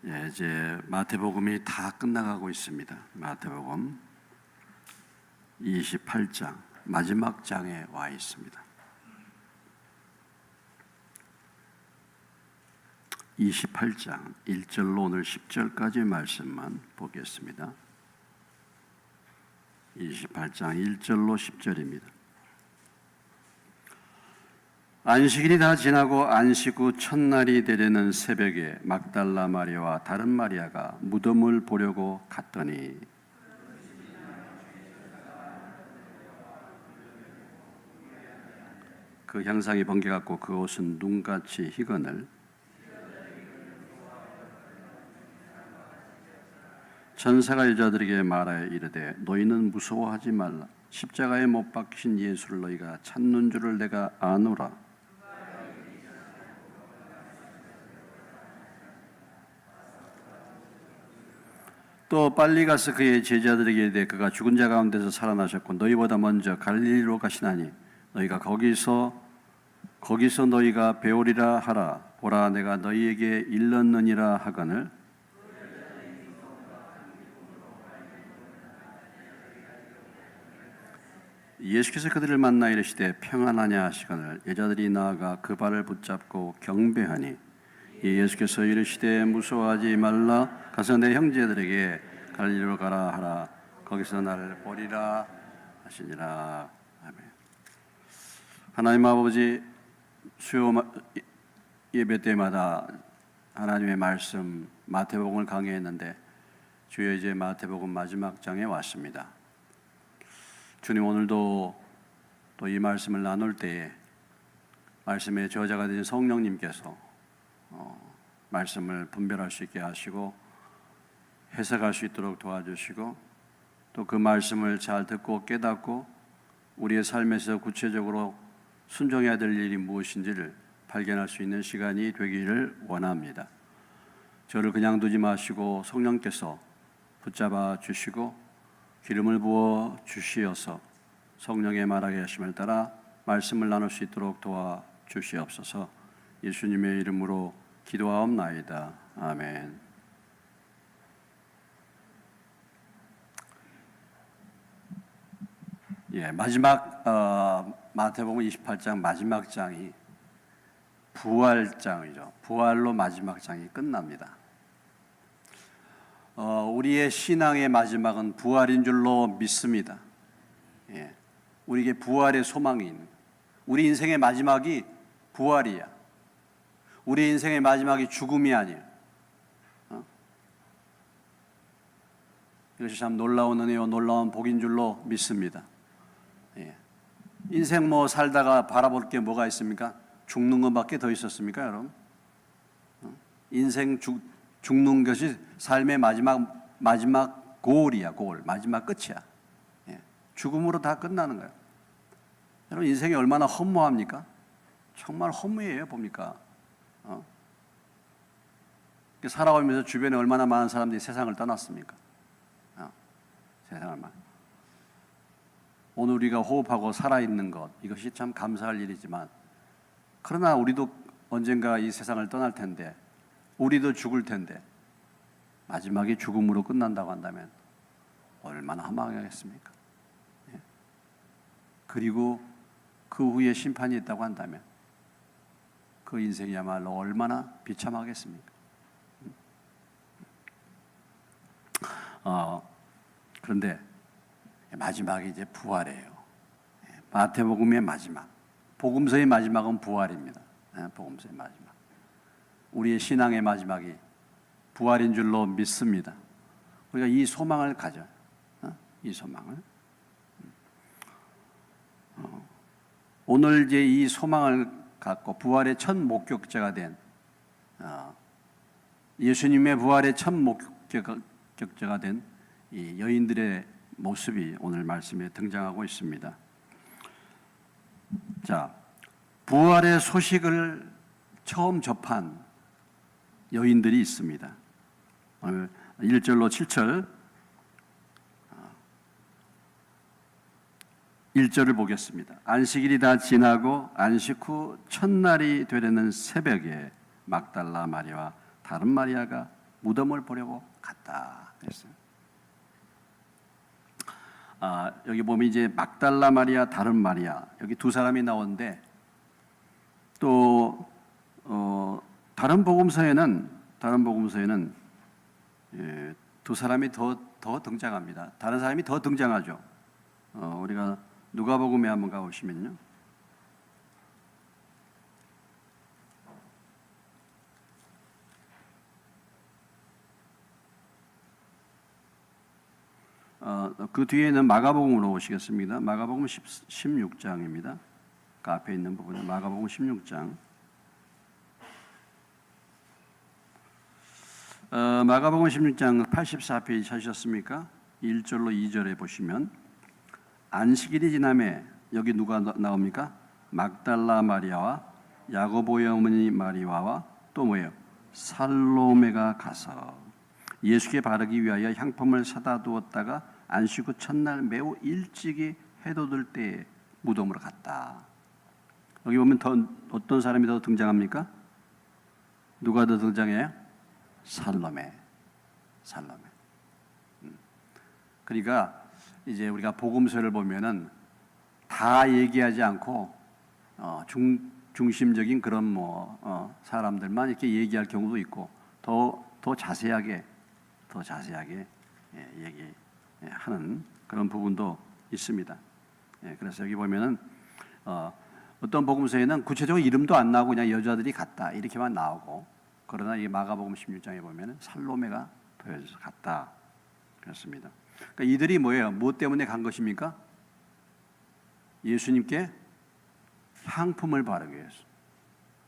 이제 마태복음이 다 끝나가고 있습니다. 마태복음 28장 마지막 장에 와 있습니다. 28장 1절로 오늘 10절까지 말씀만 보겠습니다. 28장 1절로 10절입니다. 안식일이 다 지나고 안식 후 첫날이 되려는 새벽에 막달라 마리아와 다른 마리아가 무덤을 보려고 갔더니 그 형상이 번개같고 그 옷은 눈같이 희거늘 천사가 여자들에게 말하여 이르되 너희는 무서워하지 말라. 십자가에 못 박힌 예수를 너희가 찾는 줄을 내가 아노라. 또 빨리 가서 그의 제자들에게 이르되 그가 죽은 자 가운데서 살아나셨고 너희보다 먼저 갈릴리로 가시나니 너희가 거기서 너희가 배우리라 하라. 보라 내가 너희에게 일렀느니라 하거늘 예수께서 그들을 만나 이르시되 평안하냐 하시거늘 여자들이 나아가 그 발을 붙잡고 경배하니 예수께서 이르시되 무서워하지 말라. 가서 내 형제들에게 갈릴리로 가라 하라. 거기서 나를 보리라 하시니라. 아멘. 하나님 아버지, 수요 예배 때마다 하나님의 말씀 마태복음을 강의했는데 주여 이제 마태복음 마지막 장에 왔습니다. 주님, 오늘도 또 이 말씀을 나눌 때에 말씀의 저자가 되신 성령님께서 말씀을 분별할 수 있게 하시고 해석할 수 있도록 도와주시고 또 그 말씀을 잘 듣고 깨닫고 우리의 삶에서 구체적으로 순종해야 될 일이 무엇인지를 발견할 수 있는 시간이 되기를 원합니다. 저를 그냥 두지 마시고 성령께서 붙잡아 주시고 기름을 부어 주시어서 성령의 말하게 하심을 따라 말씀을 나눌 수 있도록 도와주시옵소서. 예수님의 이름으로 기도하옵나이다. 아멘. 마지막 마태복음 28장 마지막 장이 부활장이죠. 부활로 마지막 장이 끝납니다. 우리의 신앙의 마지막은 부활인 줄로 믿습니다. 우리에게 부활의 소망이 있는, 우리 인생의 마지막이 부활이야. 우리 인생의 마지막이 죽음이 아니야. 이것이 참 놀라운 은혜요 놀라운 복인 줄로 믿습니다. 인생 살다가 바라볼 게 뭐가 있습니까? 죽는 것밖에 더 있었습니까, 여러분? 인생 죽는 것이 삶의 마지막 고울이야, 고울. 마지막 끝이야. 죽음으로 다 끝나는 거예요. 여러분, 인생이 얼마나 허무합니까? 정말 허무해요, 봅니까? 살아오면서 주변에 얼마나 많은 사람들이 세상을 떠났습니까? 세상을 오늘 우리가 호흡하고 살아있는 것, 이것이 참 감사할 일이지만 그러나 우리도 언젠가 이 세상을 떠날 텐데 우리도 죽을 텐데 마지막이 죽음으로 끝난다고 한다면 얼마나 허망하겠습니까? 그리고 그 후에 심판이 있다고 한다면 그 인생이야말로 얼마나 비참하겠습니까? 그런데 마지막이 이제 부활이에요. 마태복음의 마지막, 복음서의 마지막은 부활입니다. 복음서의 마지막, 우리의 신앙의 마지막이 부활인 줄로 믿습니다. 우리가 이 소망을 가져요. 이 소망을. 오늘 이제 이 소망을 갖고 부활의 첫 목격자가 된 예수님의 부활의 첫 목격자가 된 이 여인들의 모습이 오늘 말씀에 등장하고 있습니다. 자, 부활의 소식을 처음 접한 여인들이 있습니다. 오늘 1절로 7절 1절을 보겠습니다. 안식일이 다 지나고 안식 후 첫날이 되려는 새벽에 막달라 마리아와 다른 마리아가 무덤을 보려고 갔다 그랬어요. 여기 보면 이제 막달라 마리아, 다른 마리아, 여기 두 사람이 나오는데 또 다른 복음서에는 두 사람이 더 등장합니다. 다른 사람이 더 등장하죠. 우리가 누가복음에 한번 가보시면요. 그 뒤에는 마가복음으로 오시겠습니다. 마가복음 16장입니다. 그 앞에 있는 부분은 마가복음 16장. 마가복음 16장 84페이지 찾으셨습니까? 1절로 2절에 보시면 안식일이 지남에 여기 누가 나옵니까? 막달라 마리아와 야고보의 어머니 마리아와 또 뭐예요? 살로메가 가서 예수께 바르기 위하여 향품을 사다 두었다가 안식 후 첫날 매우 일찍이 해돋을 때에 무덤으로 갔다. 여기 보면 어떤 사람이 더 등장합니까? 누가 더 등장해요? 살로메. 그러니까 이제 우리가 복음서를 보면은 다 얘기하지 않고 중심적인 그런 사람들만 이렇게 얘기할 경우도 있고 더 자세하게 얘기하는 그런 부분도 있습니다. 그래서 여기 보면은 어떤 복음서에는 구체적으로 이름도 안 나오고 그냥 여자들이 갔다 이렇게만 나오고, 그러나 이 마가복음 16장에 보면은 살로메가 보여져서 갔다 그렇습니다. 그러니까 이들이 뭐예요? 무엇 때문에 간 것입니까? 예수님께 향품을 바르기 위해서.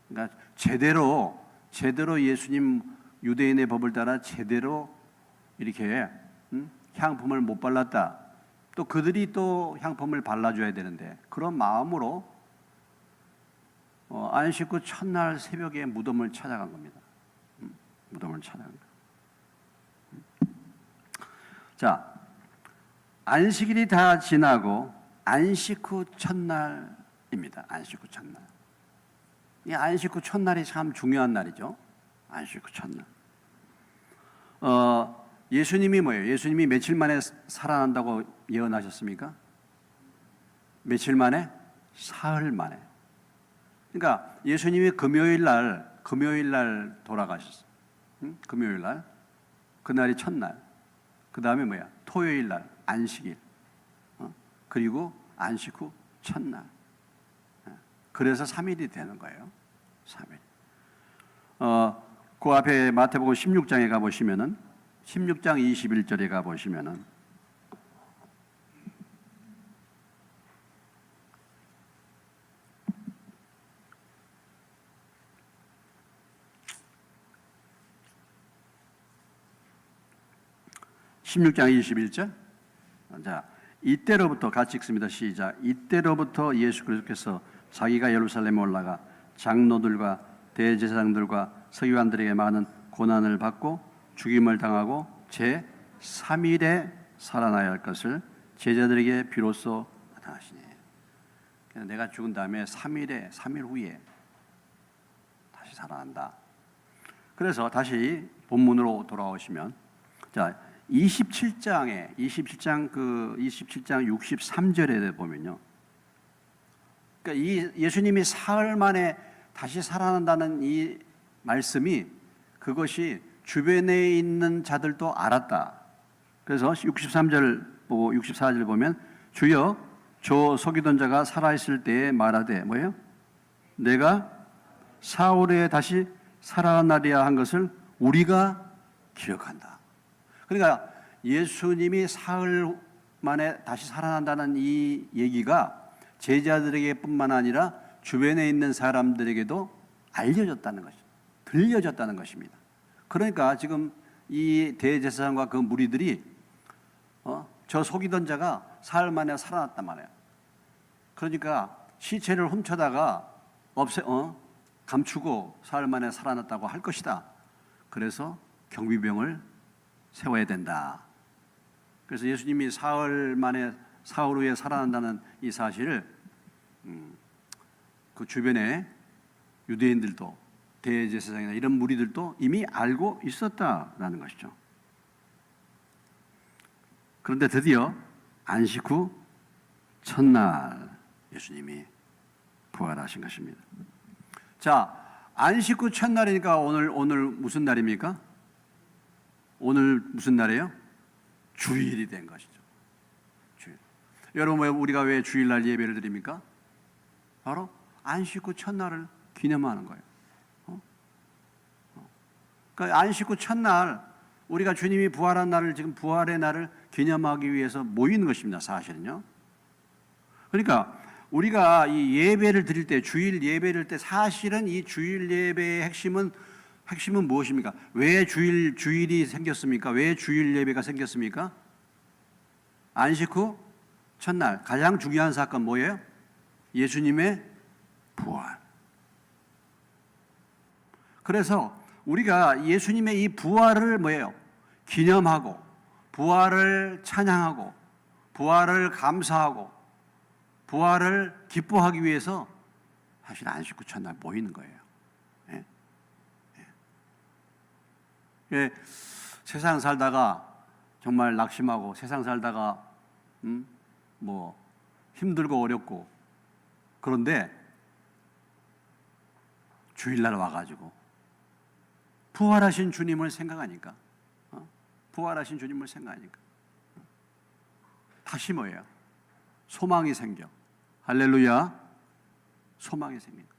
그러니까 제대로 예수님 유대인의 법을 따라 제대로 이렇게 향품을 못 발랐다. 또 그들이 또 향품을 발라줘야 되는데 그런 마음으로 안식 후 첫날 새벽에 무덤을 찾아간 겁니다. 무덤을 찾아간 거예요. 자, 안식일이 다 지나고 안식 후 첫날입니다. 안식 후 첫날. 이 안식 후 첫날이 참 중요한 날이죠. 안식 후 첫날. 예수님이 뭐예요? 예수님이 며칠 만에 살아난다고 예언하셨습니까? 며칠 만에? 사흘 만에. 그러니까 예수님이 금요일 날 돌아가셨어요. 금요일 날. 그날이 첫날. 그 다음에 뭐야? 토요일 날, 안식일. 그리고 안식 후 첫날. 그래서 3일이 되는 거예요. 3일. 그 앞에 마태복음 16장에 가보시면은 16장 21절에 가보시면은 자, 이때로부터 같이 읽습니다. 시작. 이때로부터 예수 그리스도께서 자기가 예루살렘에 올라가 장로들과 대제사장들과 서기관들에게 많은 고난을 받고 죽임을 당하고 제 3일에 살아나야 할 것을 제자들에게 비로소 나타나시니. 내가 죽은 다음에 3일 후에 다시 살아난다. 그래서 다시 본문으로 돌아오시면, 자, 27장 63절에 보면요. 그러니까 이 예수님이 사흘 만에 다시 살아난다는 이 말씀이, 그것이 주변에 있는 자들도 알았다. 그래서 63절 보고 64절 보면, 주여 저 속이던 자가 살아있을 때에 말하되 뭐예요? 내가 사흘에 다시 살아나리라 한 것을 우리가 기억한다. 그러니까 예수님이 사흘 만에 다시 살아난다는 이 얘기가 제자들에게 뿐만 아니라 주변에 있는 사람들에게도 알려졌다는 것입니다. 들려졌다는 것입니다. 그러니까 지금 이 대제사장과 그 무리들이 저 속이던 자가 사흘 만에 살아났단 말이에요. 그러니까 시체를 훔쳐다가 감추고 사흘 만에 살아났다고 할 것이다. 그래서 경비병을 세워야 된다. 그래서 예수님이 사흘 후에 살아난다는 이 사실을 그 주변에 유대인들도 대제사장이나 이런 무리들도 이미 알고 있었다라는 것이죠. 그런데 드디어 안식 후 첫날 예수님이 부활하신 것입니다. 자, 안식 후 첫날이니까 오늘 무슨 날입니까? 오늘 무슨 날이에요? 주일이 된 것이죠. 주일. 여러분, 우리가 왜 주일날 예배를 드립니까? 바로 안식 후 첫날을 기념하는 거예요. 그러니까 안식 후 첫날 우리가 주님이 부활한 날을 지금 부활의 날을 기념하기 위해서 모이는 것입니다. 사실은요. 그러니까 우리가 이 예배를 드릴 때, 주일 예배를 드릴 때 사실은 이 주일 예배의 핵심은 무엇입니까? 왜 주일이 생겼습니까? 왜 주일 예배가 생겼습니까? 안식 후 첫날 가장 중요한 사건 뭐예요? 예수님의 부활. 그래서 우리가 예수님의 이 부활을 뭐예요? 기념하고, 부활을 찬양하고, 부활을 감사하고, 부활을 기뻐하기 위해서 사실 안식 후 첫날 모이는 거예요. 예? 예. 세상 살다가 정말 낙심하고, 세상 살다가 뭐 힘들고 어렵고, 그런데 주일날 와가지고 부활하신 주님을 생각하니까, 부활하신 주님을 생각하니까 다시 뭐예요? 소망이 생겨. 할렐루야. 소망이 생깁니다.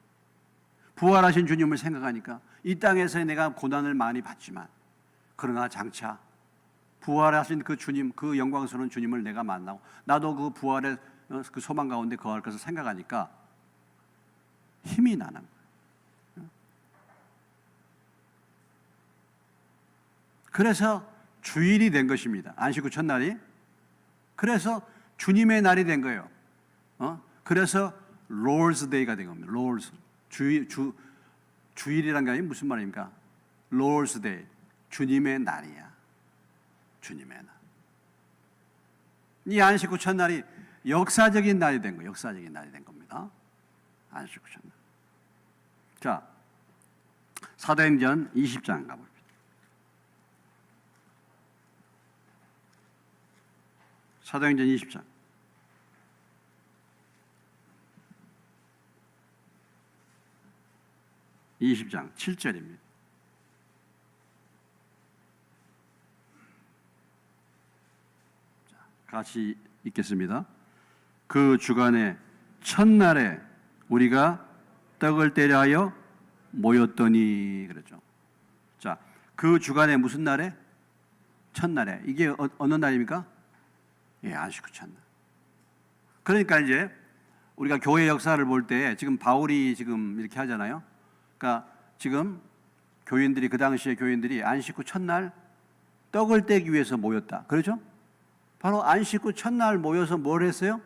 부활하신 주님을 생각하니까 이 땅에서 내가 고난을 많이 받지만, 그러나 장차 부활하신 그 주님, 그 영광스러운 주님을 내가 만나고 나도 그 부활의 그 소망 가운데 거할 것을 생각하니까 힘이 나는 거예요. 그래서 주일이 된 것입니다. 안식 후 첫날이. 그래서 주님의 날이 된 거예요. 그래서 Lord's Day가 된 겁니다. Lord's. 주일이란 게 무슨 말입니까? Lord's Day. 주님의 날이야. 주님의 날. 이 안식 후 첫날이 역사적인 날이 된 거예요. 역사적인 날이 된 겁니다. 안식 후 첫날. 자, 사도행전 20장 가볼게요. 사도행전 20장. 20장 7절입니다. 같이 읽겠습니다. 그 주간의 첫날에 우리가 떡을 떼려 하여 모였더니 그랬죠. 자, 그 주간에 무슨 날에? 첫날에. 이게 어느 날입니까? 예, 안식 후 첫날. 그러니까 이제 우리가 교회 역사를 볼 때 지금 바울이 지금 이렇게 하잖아요. 그러니까 지금 교인들이, 그 당시에 교인들이 안식 후 첫날 떡을 떼기 위해서 모였다. 그렇죠? 바로 안식 후 첫날 모여서 뭘 했어요?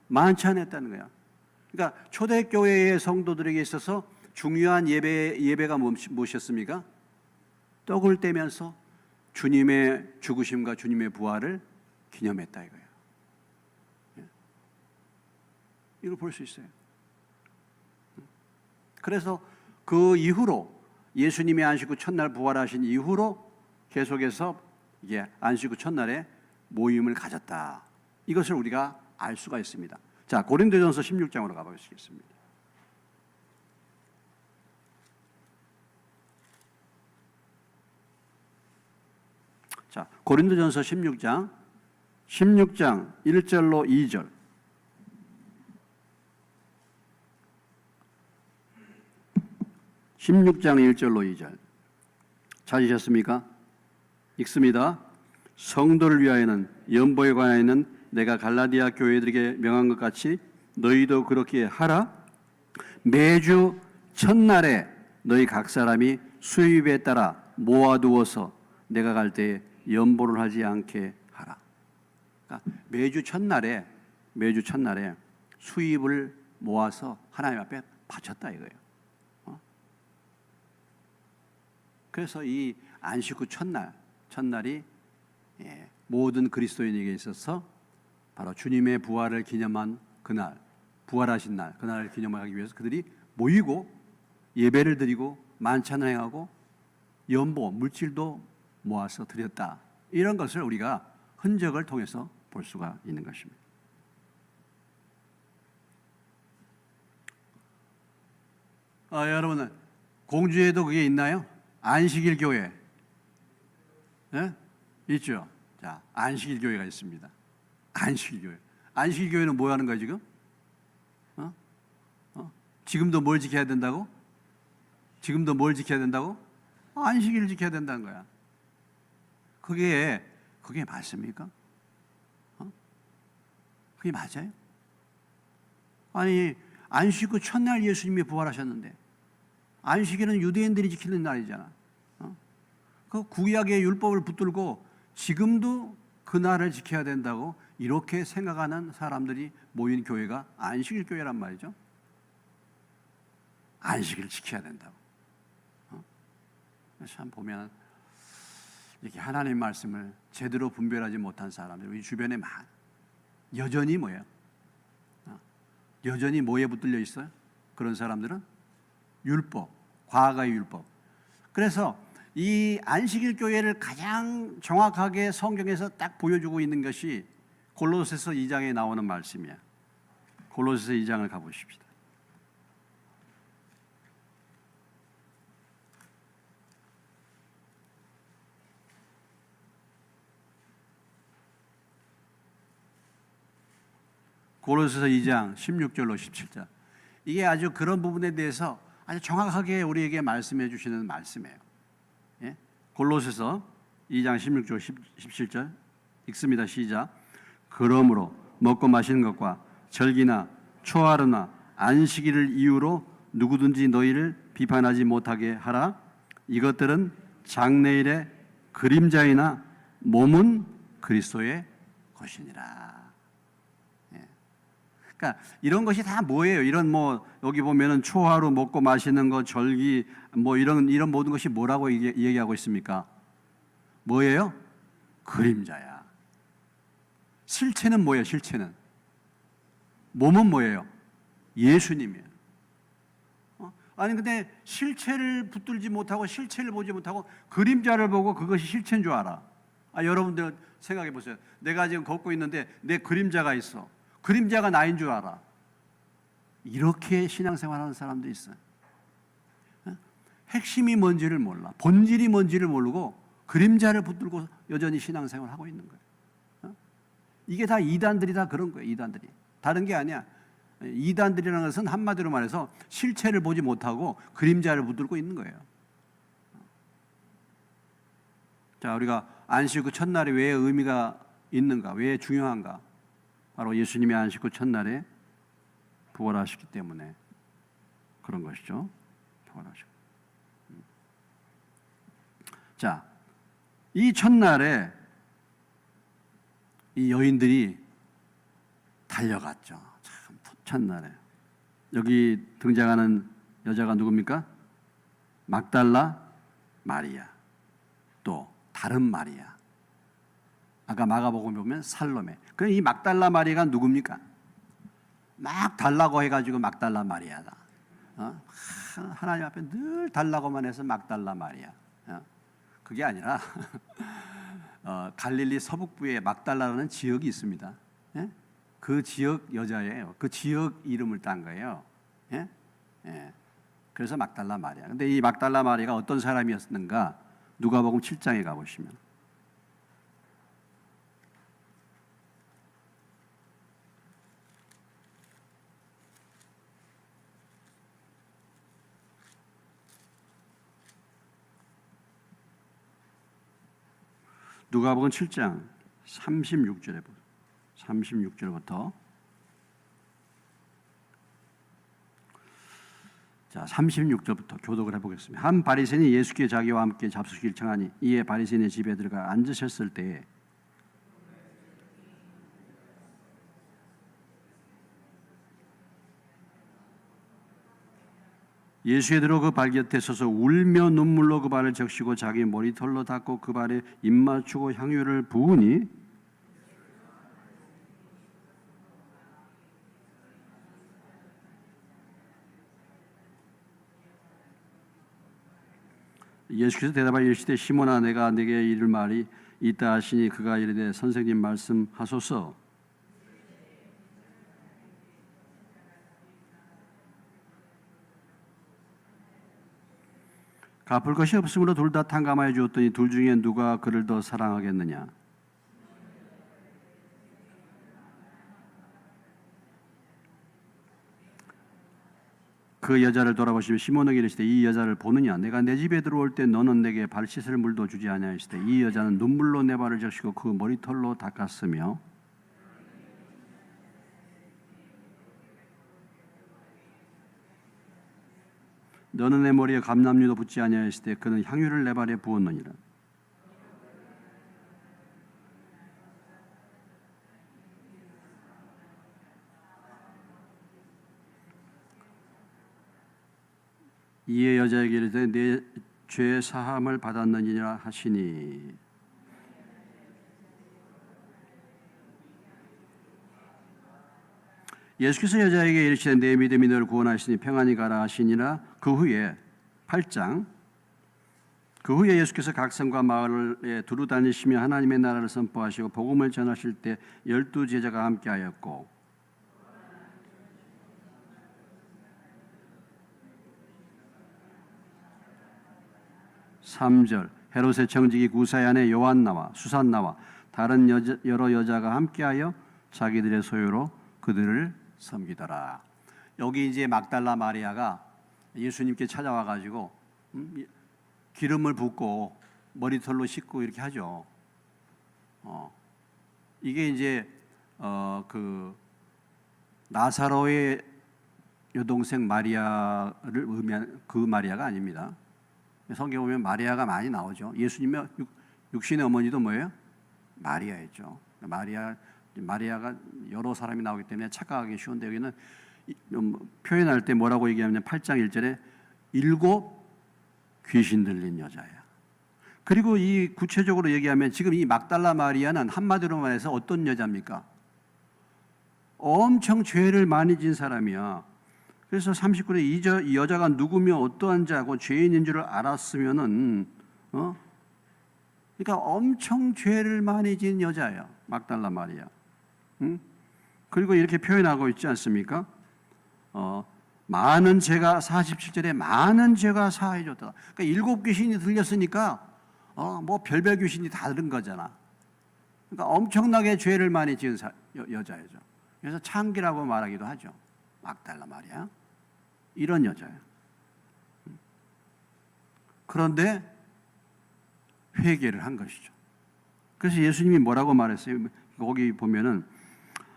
만찬했다는 거야. 그러니까 초대교회의 성도들에게 있어서 중요한 예배가 무엇이었습니까? 떡을 떼면서 주님의 죽으심과 주님의 부활을 기념했다 이거예요. 이걸 볼 수 있어요. 그래서 그 이후로 예수님이 안식 후 첫날 부활하신 이후로 계속해서 이게 안식 후 첫날에 모임을 가졌다. 이것을 우리가 알 수가 있습니다. 자, 고린도전서 16장으로 가보겠습니다. 자, 고린도전서 16장 1절로 2절. (16장 1절로 2절) 찾으셨습니까? 읽습니다. 성도를 위하여는 연보에 관하여는 내가 갈라디아 교회들에게 명한 것 같이 너희도 그렇게 하라. 매주 첫날에 너희 각 사람이 수입에 따라 모아두어서 내가 갈 때에 연보를 하지 않게 하라. 그러니까 매주 첫날에 수입을 모아서 하나님 앞에 바쳤다 이거예요. 그래서 이 안식 후 첫날이 모든 그리스도인에게 있어서 바로 주님의 부활을 기념한 그날, 부활하신 날, 그날을 기념하기 위해서 그들이 모이고 예배를 드리고 만찬을 행하고 연보, 물질도 모아서 드렸다. 이런 것을 우리가 흔적을 통해서 볼 수가 있는 것입니다. 여러분은 공주에도 그게 있나요? 안식일 교회. 네? 있죠. 자, 안식일 교회가 있습니다. 안식일 교회. 안식일 교회는 뭐 하는 거야, 지금? 지금도 뭘 지켜야 된다고? 지금도 뭘 지켜야 된다고? 안식일을 지켜야 된다는 거야. 그게 맞습니까? 그게 맞아요? 아니, 안식 후 첫날 예수님이 부활하셨는데, 안식일은 유대인들이 지키는 날이잖아. 그 구약의 율법을 붙들고 지금도 그 날을 지켜야 된다고 이렇게 생각하는 사람들이 모인 교회가 안식일 교회란 말이죠. 안식일을 지켜야 된다고. 참 보면 이렇게 하나님의 말씀을 제대로 분별하지 못한 사람들 우리 주변에 여전히 뭐예요? 여전히 뭐에 붙들려 있어요? 그런 사람들은 율법, 과거의 율법. 그래서 이 안식일 교회를 가장 정확하게 성경에서 딱 보여주고 있는 것이 골로새서 2장에 나오는 말씀이야. 골로새서 2장을 가보십시다. 골로새서 2장 16절로 17절. 이게 아주 그런 부분에 대해서 아주 정확하게 우리에게 말씀해 주시는 말씀이에요. 예? 골로새서 2장 16절 17절 읽습니다. 시작. 그러므로 먹고 마시는 것과 절기나 초하루나 안식일을 이유로 누구든지 너희를 비판하지 못하게 하라. 이것들은 장래일의 그림자이나 몸은 그리스도의 것이니라. 그러니까 이런 것이 다 뭐예요? 이런 뭐 여기 보면은 초하루 먹고 마시는 것, 절기 뭐 이런 모든 것이 뭐라고 얘기하고 있습니까? 뭐예요? 그림자야. 실체는 뭐예요? 실체는 몸은 뭐예요? 예수님이에요. 아니 근데 실체를 붙들지 못하고 실체를 보지 못하고 그림자를 보고 그것이 실체인 줄 알아. 여러분들 생각해 보세요. 내가 지금 걷고 있는데 내 그림자가 있어. 그림자가 나인 줄 알아. 이렇게 신앙생활하는 사람도 있어요. 핵심이 뭔지를 몰라. 본질이 뭔지를 모르고 그림자를 붙들고 여전히 신앙생활을 하고 있는 거예요. 이게 다 이단들이 다 그런 거예요. 이단들이. 다른 게 아니야. 이단들이라는 것은 한마디로 말해서 실체를 보지 못하고 그림자를 붙들고 있는 거예요. 자, 우리가 안식 후 첫날이 왜 의미가 있는가? 왜 중요한가? 바로 예수님이 안식 후 첫날에 부활하셨기 때문에 그런 것이죠. 부활하셨고. 자, 이 첫날에 이 여인들이 달려갔죠. 참 첫날에. 여기 등장하는 여자가 누굽니까? 막달라 마리아. 또 다른 마리아. 아까 마가복음 보면 살로메. 이 막달라 마리아가 누굽니까? 막 달라고 해가지고 막달라 마리아다. 하나님 앞에 늘 달라고만 해서 막달라 마리아. 그게 아니라 갈릴리 서북부에 막달라라는 지역이 있습니다. 예? 그 지역 여자예요. 그 지역 이름을 딴 거예요. 예? 예. 그래서 막달라 마리아. 근데 이 막달라 마리아가 어떤 사람이었는가? 누가복음 7장에 가보시면 누가복음 7장 36절부터 자 36절부터 교독을 해보겠습니다. 한 바리새인이 예수께 자기와 함께 잡수시기를 청하니 이에 바리새인의 집에 들어가 앉으셨을 때에 예수의 들어 그 발 곁에 서서 울며 눈물로 그 발을 적시고 자기 머리털로 닦고 그 발에 입 맞추고 향유를 부으니 예수께서 대답하여 이르시되 시몬아 내가 네게 이를 말이 있다 하시니 그가 이르되 선생님 말씀하소서. 갚을 것이 없으므로 둘 다 탕감하여 주었더니 둘 중에 누가 그를 더 사랑하겠느냐. 그 여자를 돌아보시며 시몬에게 이르시되 이 여자를 보느냐. 내가 내 집에 들어올 때 너는 내게 발 씻을 물도 주지 아니하시되 이 여자는 눈물로 내 발을 적시고 그 머리털로 닦았으며 너는 내 머리에 감람류도 붓지 아니하시되 그는 향유를 내 발에 부었느니라. 이에 여자에게 이르되 내 죄 사함을 받았느니라 하시니 예수께서 여자에게 이르시되 내 믿음이 너를 구원하시니 평안히 가라 하시니라. 그 후에 8장 그 후에 예수께서 각 성과 마을에 두루 다니시며 하나님의 나라를 선포하시고 복음을 전하실 때 12 제자가 함께하였고 3절 헤롯의 청지기 구사의 아내 요한나와 수산나와 다른 여러 여자가 함께하여 자기들의 소유로 그들을 섬기더라. 여기 이제 막달라 마리아가 예수님께 찾아와 가지고 기름을 붓고 머리털로 씻고 이렇게 하죠. 이게 이제 그 나사로의 여동생 마리아를 의미한 그 마리아가 아닙니다. 성경에 보면 마리아가 많이 나오죠. 예수님의 육신의 어머니도 뭐예요? 마리아였죠. 마리아가 여러 사람이 나오기 때문에 착각하기 쉬운데 여기는 표현할 때 뭐라고 얘기하냐면 8장 1절에 7 귀신 들린 여자야. 그리고 이 구체적으로 얘기하면 지금 이 막달라 마리아는 한마디로 말해서 어떤 여자입니까? 엄청 죄를 많이 진 사람이야. 그래서 39절에 이 여자가 누구며 어떠한 자고 죄인인 줄을 알았으면은 그러니까 엄청 죄를 많이 진 여자예요. 막달라 마리아. 그리고 이렇게 표현하고 있지 않습니까? 많은 죄가 47절에 많은 죄가 사해졌다. 그러니까 7 귀신이 들렸으니까 뭐 별별 귀신이 다 들은 거잖아. 그러니까 엄청나게 죄를 많이 지은 여자예요. 그래서 창기라고 말하기도 하죠. 막달라 마리아. 이런 여자예요. 그런데 회개를 한 것이죠. 그래서 예수님이 뭐라고 말했어요? 거기 보면은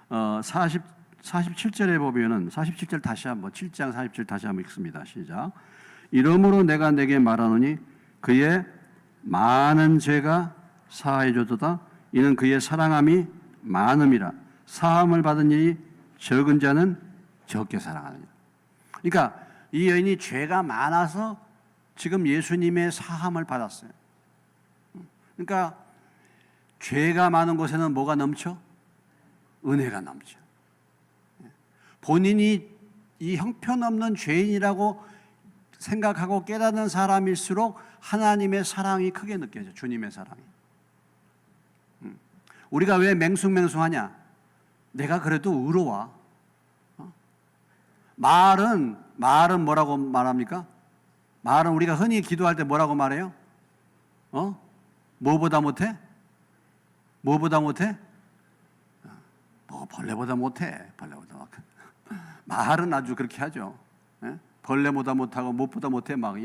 47절에 보면은 47절 다시 한번 7장 47 다시 한번 읽습니다. 시작. 이러므로 내가 내게 말하노니 그의 많은 죄가 사해졌도다. 이는 그의 사랑함이 많음이라. 사함을 받은 일이 적은 자는 적게 사랑하느니라. 그러니까 이 여인이 죄가 많아서 지금 예수님의 사함을 받았어요. 그러니까 죄가 많은 곳에는 뭐가 넘쳐? 은혜가 넘쳐. 본인이 이 형편없는 죄인이라고 생각하고 깨닫는 사람일수록 하나님의 사랑이 크게 느껴져. 주님의 사랑이. 우리가 왜 맹숭맹숭하냐? 내가 그래도 의로워. 말은 뭐라고 말합니까? 말은 우리가 흔히 기도할 때 뭐라고 말해요? 뭐보다 못해? 뭐보다 못해? 뭐 벌레보다 못해. 벌레보다 못해. 말은 아주 그렇게 하죠. 벌레보다 못하고 무엇보다 못해. 막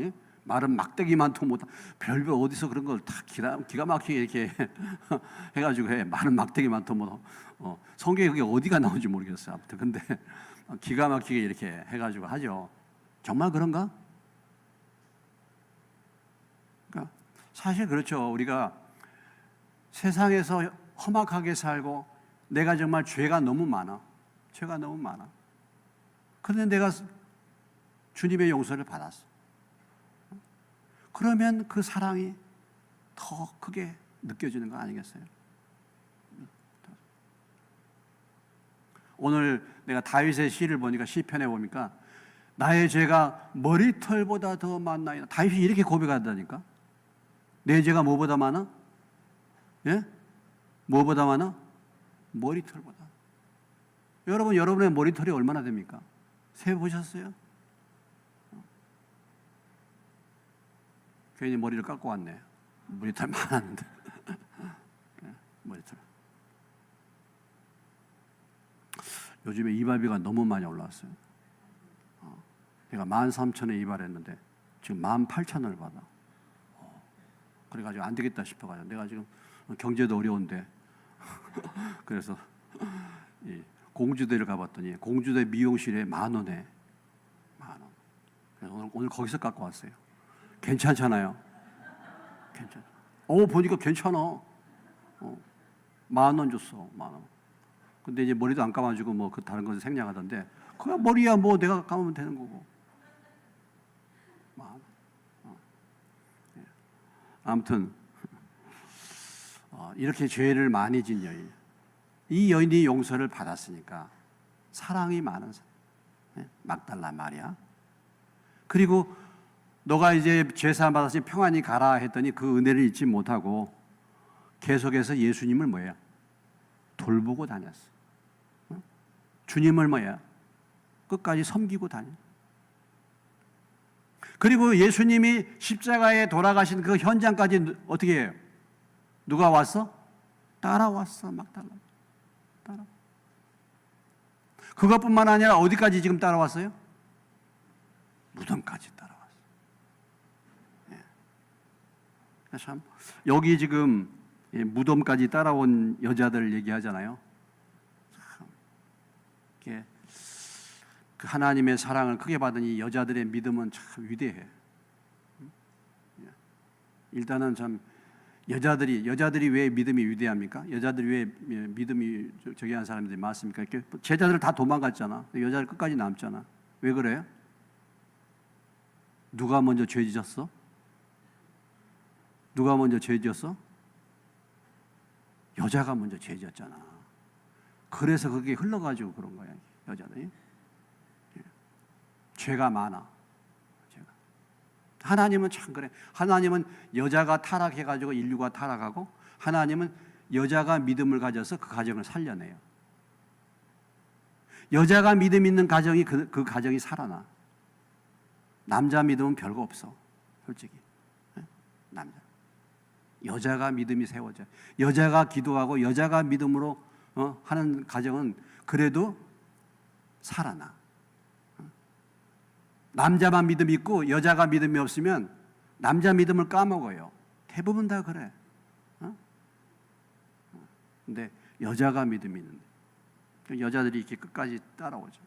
말은 막대기만도 못. 별별 어디서 그런 걸 다 기가 막히게 이렇게 해가지고 해. 말은 막대기만도 못. 성경에 그게 어디가 나오는지 모르겠어요. 아무튼 근데 기가 막히게 이렇게 해가지고 하죠. 정말 그런가? 그러니까 사실 그렇죠. 우리가 세상에서 험악하게 살고 내가 정말 죄가 너무 많아. 죄가 너무 많아. 그런데 내가 주님의 용서를 받았어. 그러면 그 사랑이 더 크게 느껴지는 거 아니겠어요? 오늘 내가 다윗의 시를 보니까 시편에 보니까 나의 죄가 머리털보다 더 많나이다. 다윗이 이렇게 고백한다니까. 내 죄가 뭐보다 많아? 예? 뭐보다 많아? 머리털보다. 여러분, 여러분의 머리털이 얼마나 됩니까? 세보셨어요? 괜히 머리를 깎고 왔네. 머리털 많았는데. 머리털. 요즘에 이발비가 너무 많이 올라왔어요. 내가 13,000에 이발했는데 지금 18,000원을 받아. 그래가지고 안 되겠다 싶어가지고 내가 지금 경제도 어려운데 그래서 공주대를 가봤더니 공주대 미용실에 10,000원에 10,000원. 그래서 오늘 거기서 깎고 왔어요. 괜찮잖아요. 괜찮아. 보니까 괜찮아. 10,000원 줬어. 10,000원. 근데 이제 머리도 안 감아주고 뭐 그 다른 것을 생략하던데 그냥 머리야 뭐 내가 감으면 되는 거고. 아무튼 이렇게 죄를 많이 진 여인, 이 여인이 용서를 받았으니까 사랑이 많은 사람, 막달라 마리아. 그리고 너가 이제 죄사함 받았으니 평안히 가라 했더니 그 은혜를 잊지 못하고 계속해서 예수님을 뭐예요? 돌보고 다녔어. 주님을 뭐야? 끝까지 섬기고 다녔. 그리고 예수님이 십자가에 돌아가신 그 현장까지 어떻게 해요? 누가 왔어? 따라왔어. 막 따라. 그것뿐만 아니라 어디까지 지금 따라왔어요? 무덤까지 따라왔어. 예. 참 여기 지금 무덤까지 따라온 여자들 얘기하잖아요. 참 이게 그 하나님의 사랑을 크게 받은 이 여자들의 믿음은 참 위대해. 일단은 참 여자들이 왜 믿음이 위대합니까? 여자들이 왜 믿음이 저기 한 사람들이 많습니까? 제자들 다 도망갔잖아. 여자들 끝까지 남잖아. 왜 그래요? 누가 먼저 죄 지었어? 누가 먼저 죄 지었어? 여자가 먼저 죄 지었잖아. 그래서 그게 흘러가지고 그런 거야, 여자들이. 죄가 많아. 하나님은 참 그래. 하나님은 여자가 타락해가지고 인류가 타락하고, 하나님은 여자가 믿음을 가져서 그 가정을 살려내요. 여자가 믿음 있는 가정이 그 가정이 살아나. 남자 믿음은 별거 없어, 솔직히. 남자. 여자가 믿음이 세워져. 여자가 기도하고 여자가 믿음으로 하는 가정은 그래도 살아나. 남자만 믿음이 있고 여자가 믿음이 없으면 남자 믿음을 까먹어요. 대부분 다 그래. 근데 여자가 믿음이 있는데 여자들이 이렇게 끝까지 따라오죠.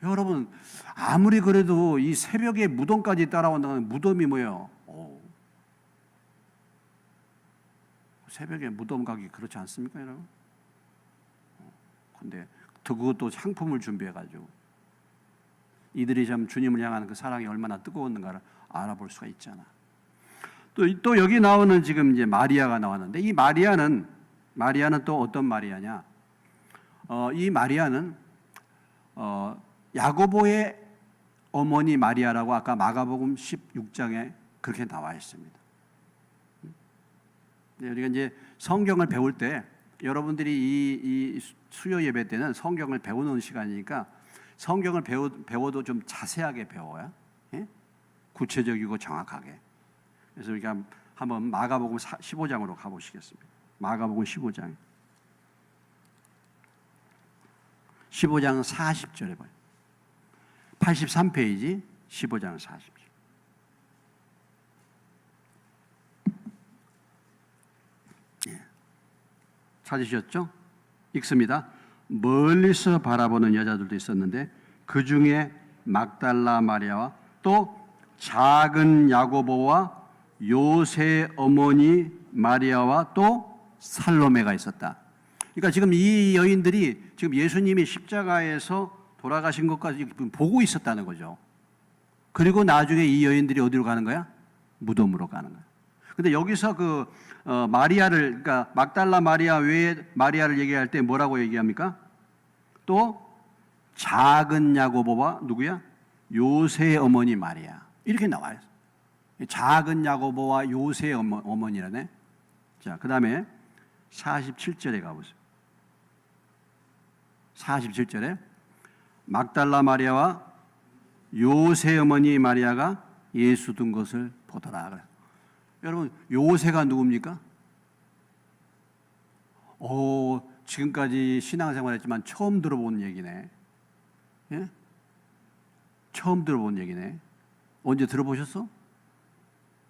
여러분, 아무리 그래도 이 새벽에 무덤까지 따라온다는 무덤이 뭐예요? 새벽에 무덤 가기 그렇지 않습니까, 여러분? 근데 그것도 상품을 준비해가지고 이들이 참 주님을 향하는 그 사랑이 얼마나 뜨거웠는가를 알아볼 수가 있잖아. 또 여기 나오는 지금 이제 마리아가 나왔는데 이 마리아는 또 어떤 마리아냐? 이 마리아는 야고보의 어머니 마리아라고 아까 마가복음 16장에 그렇게 나와 있습니다. 우리가 이제 성경을 배울 때 여러분들이 이 수요 예배 때는 성경을 배우는 시간이니까 성경을 배워도 좀 자세하게 배워야 구체적이고 정확하게. 그래서 우리가 한번 마가복음 15장으로 가보시겠습니다. 마가복음 15장 40절에 봐요. 83페이지 15장 40절. 찾으셨죠? 읽습니다. 멀리서 바라보는 여자들도 있었는데 그 중에 막달라 마리아와 또 작은 야고보와 요새 어머니 마리아와 또 살로메가 있었다. 그러니까 지금 이 여인들이 지금 예수님이 십자가에서 돌아가신 것까지 보고 있었다는 거죠. 그리고 나중에 이 여인들이 어디로 가는 거야? 무덤으로 가는 거야. 근데 여기서 그 마리아를, 그러니까 막달라 마리아 외에 마리아를 얘기할 때 뭐라고 얘기합니까? 또 작은 야고보와 누구야? 요새 어머니 마리아. 이렇게 나와요. 작은 야고보와 요새 어머니라네. 자, 그 다음에 47절에 가보세요. 47절에 막달라 마리아와 요새 어머니 마리아가 예수 둔 것을 보더라. 여러분, 요새가 누굽니까? 지금까지 신앙생활했지만 처음 들어본 얘기네. 예? 처음 들어본 얘기네. 언제 들어보셨어?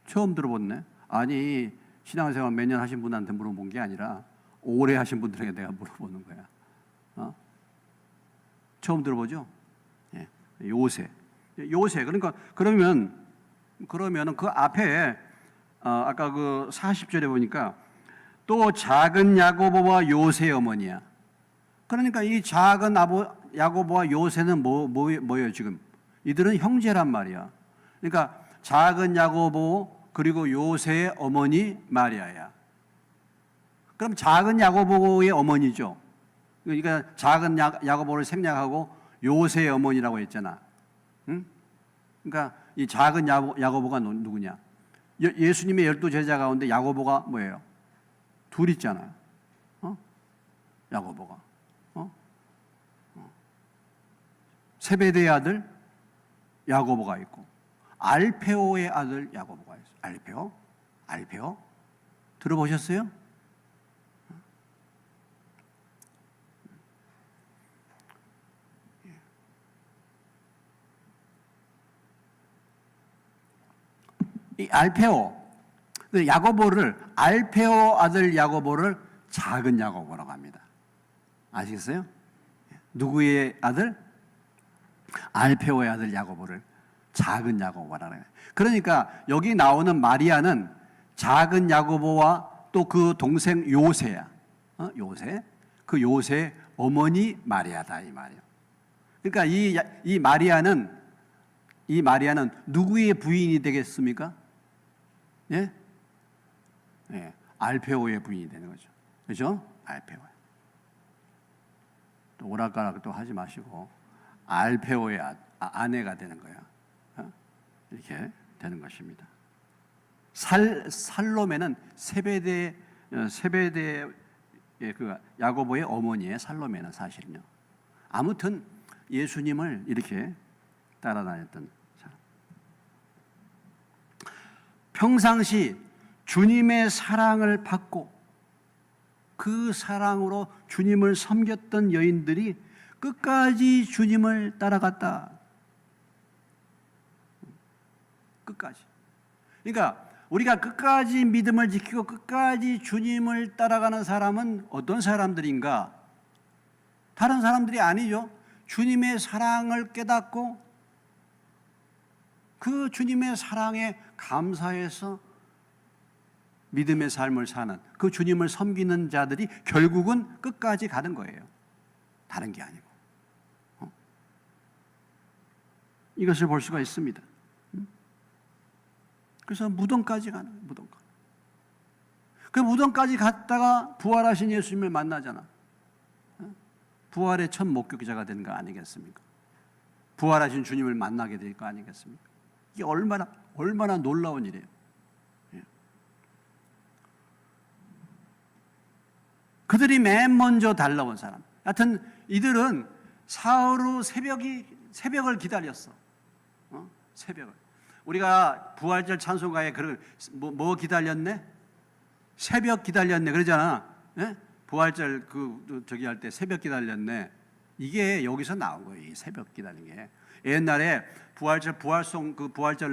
처음 들어봤네. 아니, 신앙생활 몇 년 하신 분한테 물어본 게 아니라 오래 하신 분들에게 내가 물어보는 거야. 처음 들어보죠? 예. 요새. 그러니까 그러면 그 앞에 아까 그 40절에 보니까 또 작은 야고보와 요새 어머니야. 그러니까 이 작은 야고보와 요새는 뭐예요 지금? 이들은 형제란 말이야. 그러니까 작은 야고보 그리고 요새의 어머니 마리아야. 그럼 작은 야고보의 어머니죠. 그러니까 작은 야고보를 생략하고 요새의 어머니라고 했잖아. 응? 그러니까 이 작은 야고보가 누구냐? 예수님의 12 제자 가운데 야고보가 뭐예요? 둘 있잖아요. 야고보가. 세베대의 아들 야고보가 있고 알페오의 아들 야고보가 있어요. 알페오 들어보셨어요? 이 알페오 알페오 아들 야고보를 작은 야고보라고 합니다. 아시겠어요? 누구의 아들? 알페오의 아들 야고보를 작은 야고보라고 해요. 그러니까 여기 나오는 마리아는 작은 야고보와 또 그 동생 요새야. 요새. 그 요새 어머니 마리아다 이 말이에요. 그러니까 이 마리아는 누구의 부인이 되겠습니까? 예? 예. 알페오의 부인이 되는 거죠. 그렇죠? 알페오. 또 오락가락 또 하지 마시고 알페오의 아내가 되는 거야. 이렇게 되는 것입니다. 살로메는 세베대의 그 야고보의 어머니의 살로메는 사실은요. 아무튼 예수님을 이렇게 따라다녔던 사람. 평상시 주님의 사랑을 받고 그 사랑으로 주님을 섬겼던 여인들이 끝까지 주님을 따라갔다. 끝까지. 그러니까 우리가 끝까지 믿음을 지키고 끝까지 주님을 따라가는 사람은 어떤 사람들인가? 다른 사람들이 아니죠. 주님의 사랑을 깨닫고 그 주님의 사랑에 감사해서 믿음의 삶을 사는 그 주님을 섬기는 자들이 결국은 끝까지 가는 거예요. 다른 게 아니고. 이것을 볼 수가 있습니다. 그래서 무덤까지 가는 거예요. 무덤까지. 그 무덤까지 갔다가 부활하신 예수님을 만나잖아. 부활의 첫 목격자가 되는 거 아니겠습니까? 부활하신 주님을 만나게 될 거 아니겠습니까? 이게 얼마나 놀라운 일이에요. 그들이 맨 먼저 달려온 사람. 하여튼 이들은 사흘 후 새벽을 기다렸어. 새벽을. 우리가 부활절 찬송가에 뭐 기다렸네? 새벽 기다렸네 그러잖아. 예? 부활절 저기 할 때 새벽 기다렸네. 이게 여기서 나온 거예요. 이 새벽 기다리는 게. 옛날에 부활절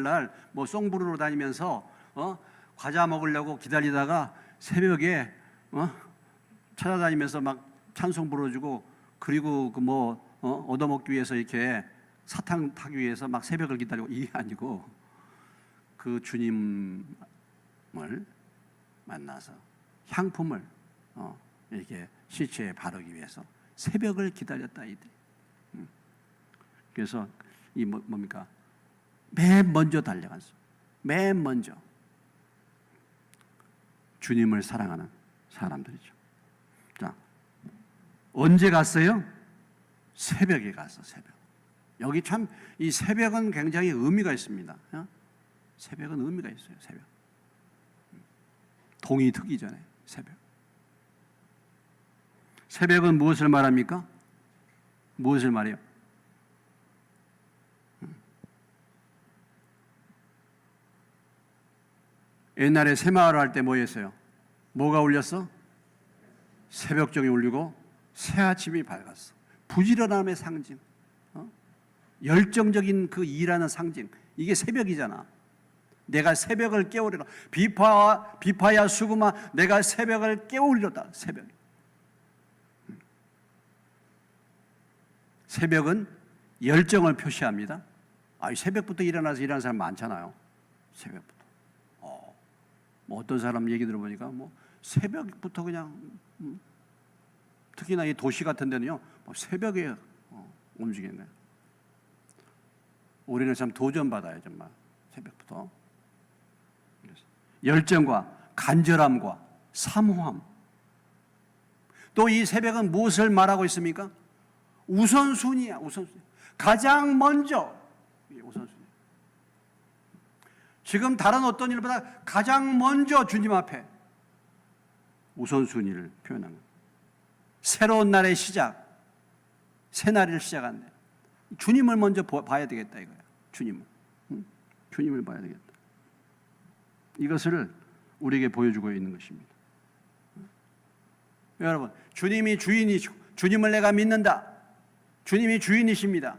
날 뭐 송 부르러 다니면서 과자 먹으려고 기다리다가 새벽에 찾아다니면서 막 찬송 불러주고 그리고 얻어먹기 위해서 이렇게 사탕 타기 위해서 막 새벽을 기다리고 이게 아니고 그 주님을 만나서 향품을 이렇게 시체에 바르기 위해서 새벽을 기다렸다 이들. 그래서 이 뭡니까? 맨 먼저 달려갔어. 맨 먼저 주님을 사랑하는 사람들이죠. 자, 언제 갔어요? 새벽에 갔어. 새벽. 여기 참 이 새벽은 굉장히 의미가 있습니다. 새벽은 의미가 있어요. 새벽. 동이 트기 전에 새벽. 새벽은 무엇을 말합니까? 무엇을 말해요? 옛날에 새마을 할 때 뭐 했어요? 뭐가 울렸어? 새벽종이 울리고 새아침이 밝았어. 부지런함의 상징, 열정적인 그 일하는 상징. 이게 새벽이잖아. 내가 새벽을 깨우리라. 비파야 수구마 내가 새벽을 깨우리로다. 새벽. 새벽은 열정을 표시합니다. 새벽부터 일어나서 일하는 사람 많잖아요. 새벽부터. 뭐 어떤 사람 얘기 들어보니까 뭐 새벽부터 그냥 특히나 이 도시 같은 데는요 새벽에 움직이는 거예요. 우리는 참 도전받아요 정말 새벽부터. 열정과 간절함과 사모함. 또 이 새벽은 무엇을 말하고 있습니까? 우선순위야. 우선순위. 가장 먼저 우선순위. 지금 다른 어떤 일보다 가장 먼저 주님 앞에 우선순위를 표현한 거예요. 새로운 날의 시작, 새 날을 시작한대. 주님을 먼저 봐야 되겠다 이거야. 주님을 봐야 되겠다. 이것을 우리에게 보여주고 있는 것입니다. 여러분, 주님이 주인이시고 주님을 내가 믿는다. 주님이 주인이십니다.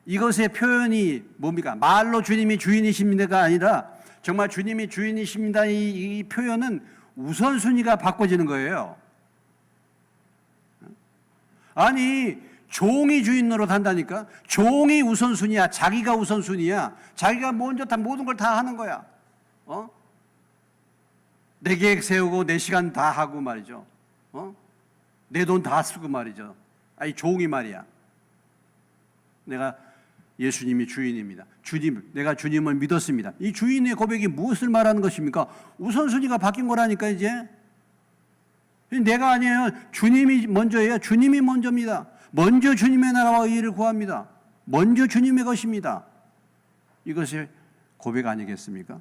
이것의 표현이 뭡니까? 말로 주님이 주인이십니다가 아니라 정말 주님이 주인이십니다. 이 표현은 우선순위가 바꿔지는 거예요. 아니 종이 주인 노릇 한다니까. 종이 우선순위야. 자기가 우선순위야. 자기가 먼저 다 모든 걸 다 하는 거야. 내 계획 세우고 내 시간 다 하고 말이죠. 내 돈 다 쓰고 말이죠. 종이 말이야. 내가 예수님이 주인입니다. 내가 주님을 믿었습니다. 이 주인의 고백이 무엇을 말하는 것입니까? 우선순위가 바뀐 거라니까 이제. 내가 아니에요. 주님이 먼저예요. 주님이 먼저입니다. 먼저 주님의 나라와 의를 구합니다. 먼저 주님의 것입니다. 이것이 고백 아니겠습니까?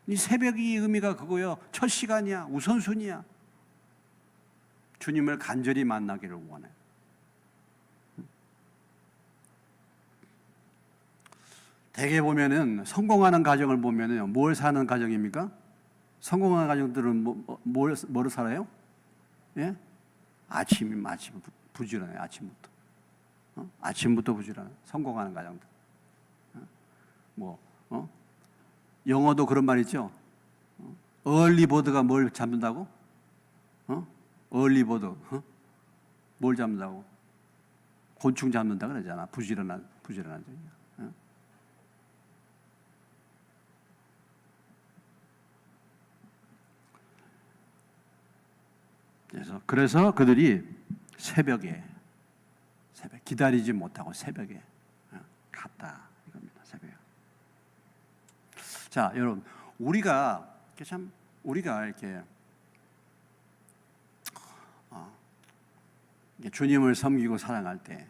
이 새벽이 의미가 그거요. 첫 시간이야. 우선순위야. 주님을 간절히 만나기를 원해. 대개 보면은 성공하는 가정을 보면은 뭘 사는 가정입니까? 성공하는 가정들은 뭐를 살아요? 예? 아침 부지런해. 아침부터. 아침부터 부지런해. 성공하는 가정들. 영어도 그런 말 있죠. early bird가 뭘 잡는다고? early bird. 뭘 잡는다고? 곤충 잡는다 그러잖아. 부지런한 점이야. 그래서 그들이 새벽에 기다리지 못하고 새벽에 갔다 이겁니다. 새벽에. 자, 여러분, 우리가 이렇게 주님을 섬기고 사랑할 때,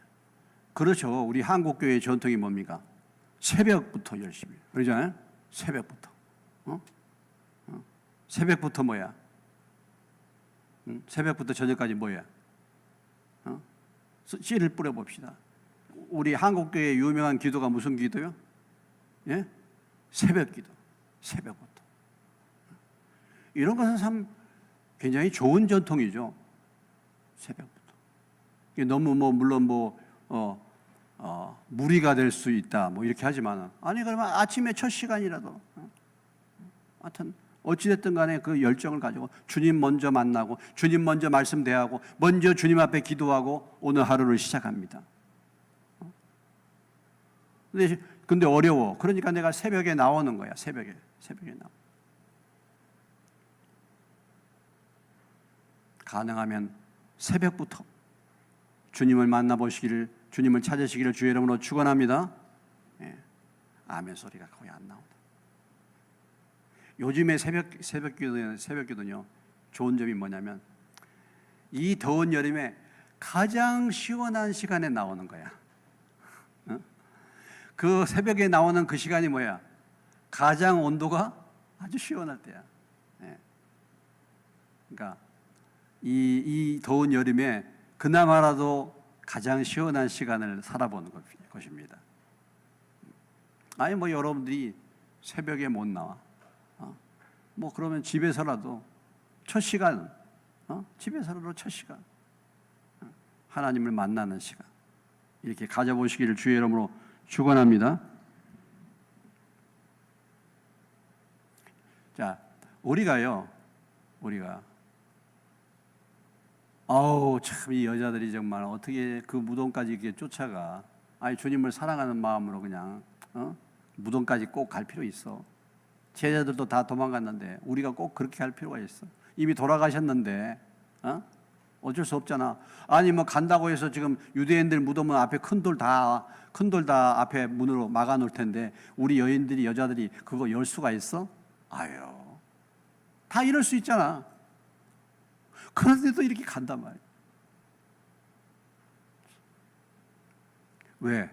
그렇죠. 우리 한국 교회의 전통이 뭡니까? 새벽부터 열심히. 그러잖아요. 새벽부터. 새벽부터 뭐야? 새벽부터 저녁까지 뭐야? 씨를 뿌려봅시다. 우리 한국교회의 유명한 기도가 무슨 기도요? 예? 새벽 기도. 새벽부터. 이런 것은 참 굉장히 좋은 전통이죠. 새벽부터. 너무 물론 무리가 될 수 있다. 이렇게 하지만 아니 그러면 아침에 첫 시간이라도 하여튼 어찌됐든 간에 그 열정을 가지고 주님 먼저 만나고 주님 먼저 말씀 대하고 먼저 주님 앞에 기도하고 오늘 하루를 시작합니다. 근데 어려워. 그러니까 내가 새벽에 나오는 거야. 새벽에 나와. 가능하면 새벽부터 주님을 만나보시기를, 주님을 찾으시기를 주의 이름으로 축원합니다. 예. 아멘 소리가 거의 안 나온다. 요즘에 새벽기도는요 좋은 점이 뭐냐면 이 더운 여름에 가장 시원한 시간에 나오는 거야. 그 새벽에 나오는 그 시간이 뭐야? 가장 온도가 아주 시원할 때야. 예. 그러니까 이 더운 여름에 그나마라도 가장 시원한 시간을 살아보는 것입니다. 아니 뭐 여러분들이 새벽에 못 나와. 뭐 그러면 집에서라도 첫 시간, 집에서라도 첫 시간, 하나님을 만나는 시간 이렇게 가져보시기를 주의 이름으로 축원합니다. 자, 우리가 참 이 여자들이 정말 어떻게 그 무덤까지 이렇게 쫓아가? 아니 주님을 사랑하는 마음으로 그냥 무덤까지 꼭 갈 필요 있어? 제자들도 다 도망갔는데 우리가 꼭 그렇게 할 필요가 있어? 이미 돌아가셨는데 어쩔 수 없잖아. 아니 뭐 간다고 해서 지금 유대인들 무덤은 앞에 큰 돌 다 앞에 문으로 막아 놓을 텐데 우리 여자들이 그거 열 수가 있어? 아유, 다 이럴 수 있잖아. 그런데도 이렇게 간단 말이야. 왜?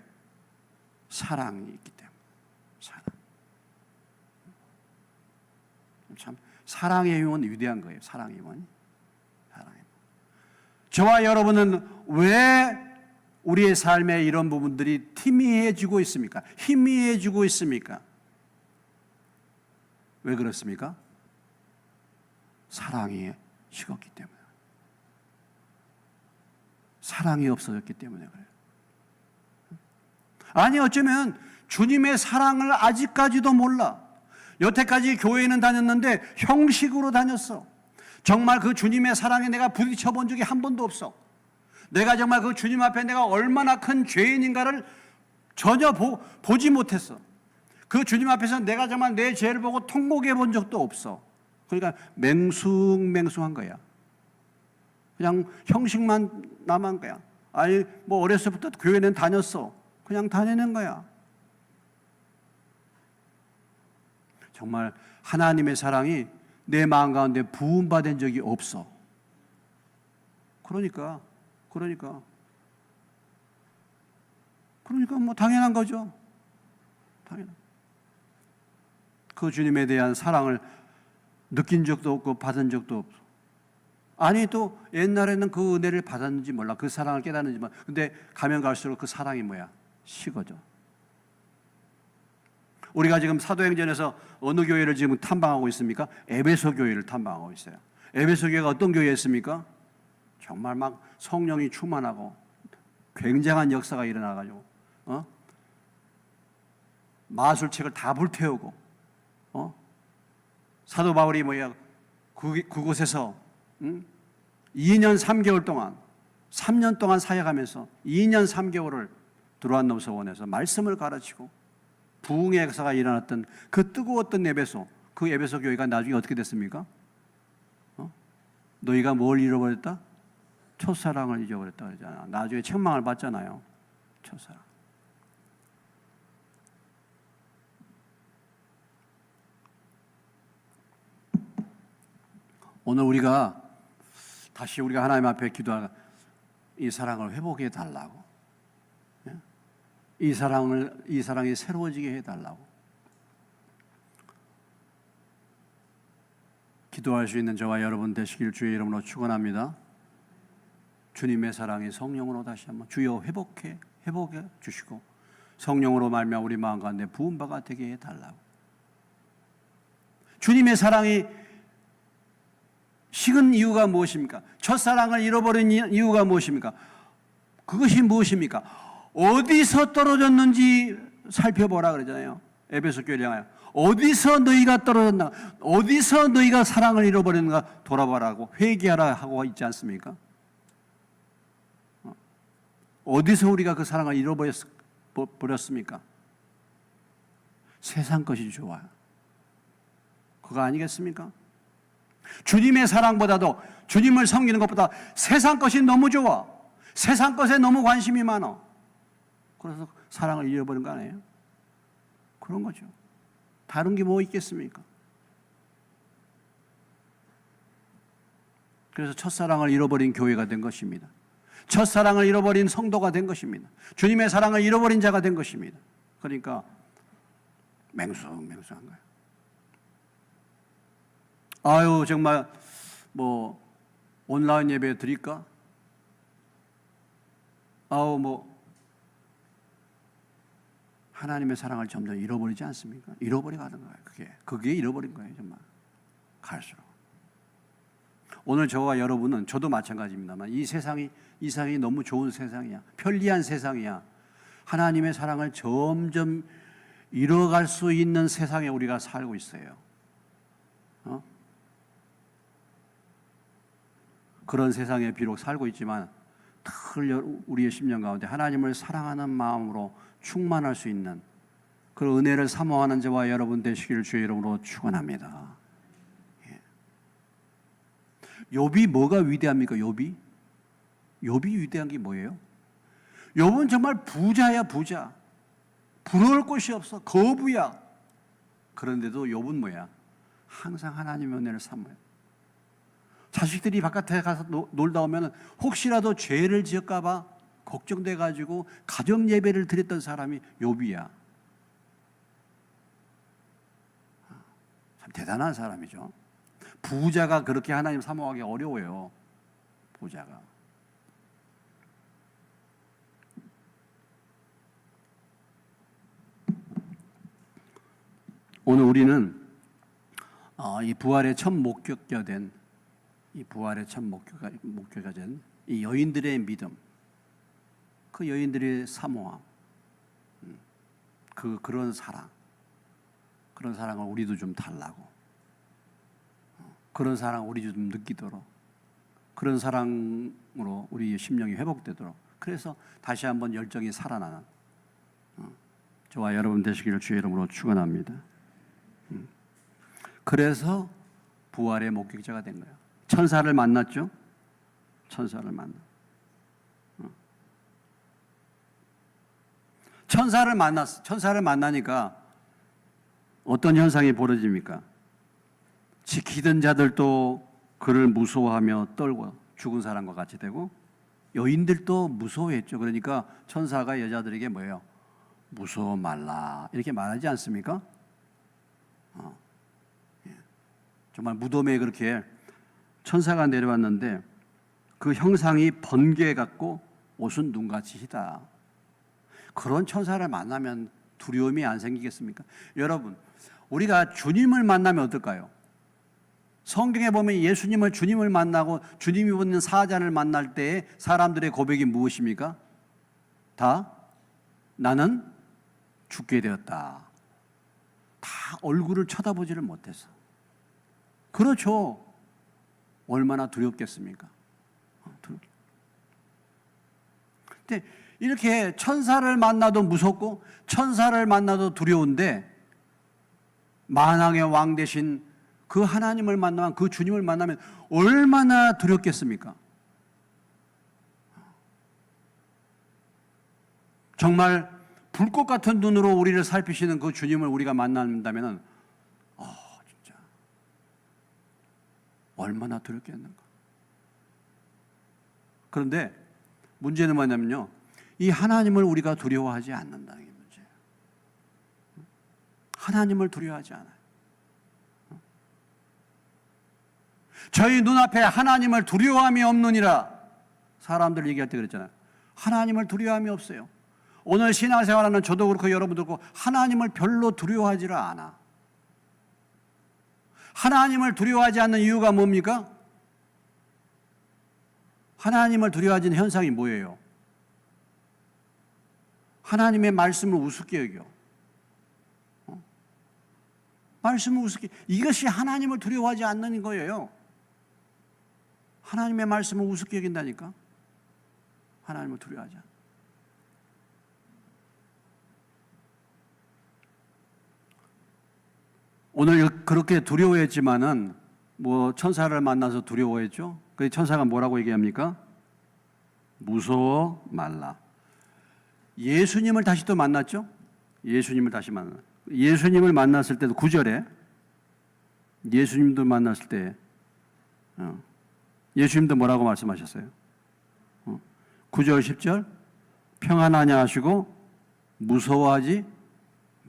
사랑이 있기 때문에. 참 사랑의 힘은 위대한 거예요. 사랑의 힘은. 저와 여러분은 왜 우리의 삶에 이런 부분들이 희미해지고 있습니까? 희미해지고 있습니까? 왜 그렇습니까? 사랑이 식었기 때문에. 사랑이 없어졌기 때문에 그래요. 아니 어쩌면 주님의 사랑을 아직까지도 몰라. 여태까지 교회는 다녔는데 형식으로 다녔어. 정말 그 주님의 사랑에 내가 부딪혀 본 적이 한 번도 없어. 내가 정말 그 주님 앞에 내가 얼마나 큰 죄인인가를 전혀 보지 못했어. 그 주님 앞에서 내가 정말 내 죄를 보고 통곡해 본 적도 없어. 그러니까 맹숭맹숭한 거야. 그냥 형식만 남은 거야. 아니 뭐 어렸을 때부터 교회는 다녔어. 그냥 다니는 거야. 정말 하나님의 사랑이 내 마음 가운데 부음받은 적이 없어. 그러니까 뭐 당연한 거죠. 그 주님에 대한 사랑을 느낀 적도 없고 받은 적도 없어. 아니 또 옛날에는 그 은혜를 받았는지 몰라. 그 사랑을 깨닫는지 몰라. 근데 가면 갈수록 그 사랑이 뭐야? 식어져. 우리가 지금 사도행전에서 어느 교회를 지금 탐방하고 있습니까? 에베소 교회를 탐방하고 있어요. 에베소 교회가 어떤 교회였습니까? 정말 막 성령이 충만하고 굉장한 역사가 일어나가지고 마술책을 다 불태우고 사도 바울이 뭐야 그곳에서 2년 3개월 동안 3년 동안 사역하면서 2년 3개월을 두로안 넘소원에서 말씀을 가르치고 부흥의 역사가 일어났던 그 뜨거웠던 에베소, 그 에베소 교회가 나중에 어떻게 됐습니까? 너희가 뭘 잃어버렸다? 첫사랑을 잊어버렸다 그러잖아. 나중에 책망을 받잖아요. 첫사랑. 오늘 우리가 다시 우리가 하나님 앞에 기도하는 이 사랑을 회복해 달라고. 이 사랑이 새로워지게 해달라고 기도할 수 있는 저와 여러분 되시길 주의 이름으로 축원합니다. 주님의 사랑이 성령으로 다시 한번 주여 회복해 주시고 성령으로 말미암아 우리 마음 가운데 부은 바가 되게 해달라고. 주님의 사랑이 식은 이유가 무엇입니까? 첫사랑을 잃어버린 이유가 무엇입니까? 그것이 무엇입니까? 어디서 떨어졌는지 살펴보라 그러잖아요. 에베소 교회를 향하여 어디서 너희가 떨어졌나, 어디서 너희가 사랑을 잃어버렸는가 돌아보라고 회개하라 하고 있지 않습니까? 어디서 우리가 그 사랑을 잃어버렸습니까? 세상 것이 좋아요. 그거 아니겠습니까? 주님의 사랑보다도 주님을 섬기는 것보다 세상 것이 너무 좋아. 세상 것에 너무 관심이 많아. 그래서 사랑을 잃어버린 거 아니에요? 그런 거죠. 다른 게 뭐 있겠습니까? 그래서 첫사랑을 잃어버린 교회가 된 것입니다. 첫사랑을 잃어버린 성도가 된 것입니다. 주님의 사랑을 잃어버린 자가 된 것입니다. 그러니까 맹숭맹숭한 거예요. 아유, 정말 뭐 온라인 예배 드릴까? 아우, 뭐 하나님의 사랑을 점점 잃어버리지 않습니까? 잃어버려가는 거예요. 그게 잃어버린 거예요, 정말. 갈수록. 오늘 저와 여러분은, 저도 마찬가지입니다만, 이 세상이 너무 좋은 세상이야. 편리한 세상이야. 하나님의 사랑을 점점 잃어갈 수 있는 세상에 우리가 살고 있어요. 그런 세상에 비록 살고 있지만 늘 우리의 심령 가운데 하나님을 사랑하는 마음으로 충만할 수 있는 그런 은혜를 사모하는 저와 여러분 되시기를 주의 이름으로 축원합니다. 욥이 뭐가 위대합니까? 욥이 위대한 게 뭐예요? 욥은 정말 부자야, 부자. 부러울 곳이 없어. 거부야. 그런데도 욥은 뭐야? 항상 하나님의 은혜를 사모해요. 자식들이 바깥에 가서 놀다 오면 혹시라도 죄를 지을까 봐 걱정돼 가지고 가정 예배를 드렸던 사람이 욥이야. 참 대단한 사람이죠. 부자가 그렇게 하나님 사모하기 어려워요. 부자가. 오늘 우리는 이 부활의 첫 목격자 된 이 여인들의 믿음, 그 여인들의 사모함, 그런 사랑을 우리도 좀 달라고, 그런 사랑 우리도 좀 느끼도록, 그런 사랑으로 우리의 심령이 회복되도록, 그래서 다시 한번 열정이 살아나는 저와 여러분 되시기를 주의 이름으로 축원합니다. 그래서 부활의 목격자가 된 거예요. 천사를 만났죠. 천사를 만나니까 어떤 현상이 벌어집니까? 지키던 자들도 그를 무서워하며 떨고 죽은 사람과 같이 되고, 여인들도 무서워했죠. 그러니까 천사가 여자들에게 뭐예요? 무서워 말라, 이렇게 말하지 않습니까? 정말 무덤에 그렇게 천사가 내려왔는데 그 형상이 번개 같고 옷은 눈같이 희다. 그런 천사를 만나면 두려움이 안 생기겠습니까? 여러분, 우리가 주님을 만나면 어떨까요? 성경에 보면 주님을 만나고 주님이 붙는 사자를 만날 때 사람들의 고백이 무엇입니까? 다 나는 죽게 되었다. 다 얼굴을 쳐다보지를 못해서. 그렇죠. 얼마나 두렵겠습니까? 근데 이렇게 천사를 만나도 무섭고 천사를 만나도 두려운데, 만왕의 왕 대신 그 하나님을 만나면, 그 주님을 만나면 얼마나 두렵겠습니까? 정말 불꽃 같은 눈으로 우리를 살피시는 그 주님을 우리가 만난다면 진짜 얼마나 두렵겠는가. 그런데 문제는 뭐냐면요, 이 하나님을 우리가 두려워하지 않는다는 게 문제예요. 하나님을 두려워하지 않아요. 저희 눈앞에 하나님을 두려워함이 없느니라 사람들 얘기할 때 그랬잖아요. 하나님을 두려워함이 없어요. 오늘 신앙생활하는 저도 그렇고 여러분도 그렇고 하나님을 별로 두려워하지를 않아. 하나님을 두려워하지 않는 이유가 뭡니까? 하나님을 두려워하는 현상이 뭐예요? 하나님의 말씀을 우습게 여겨. 말씀을 우습게, 이것이 하나님을 두려워하지 않는 거예요. 하나님의 말씀을 우습게 여긴다니까. 하나님을 두려워하지 않아. 오늘 그렇게 두려워했지만은 뭐 천사를 만나서 두려워했죠. 그 천사가 뭐라고 얘기합니까? 무서워 말라. 예수님을 다시 또 만났죠. 예수님을 만났을 때도 9절에 예수님도 만났을 때 예수님도 뭐라고 말씀하셨어요? 9절 10절 평안하냐 하시고 무서워하지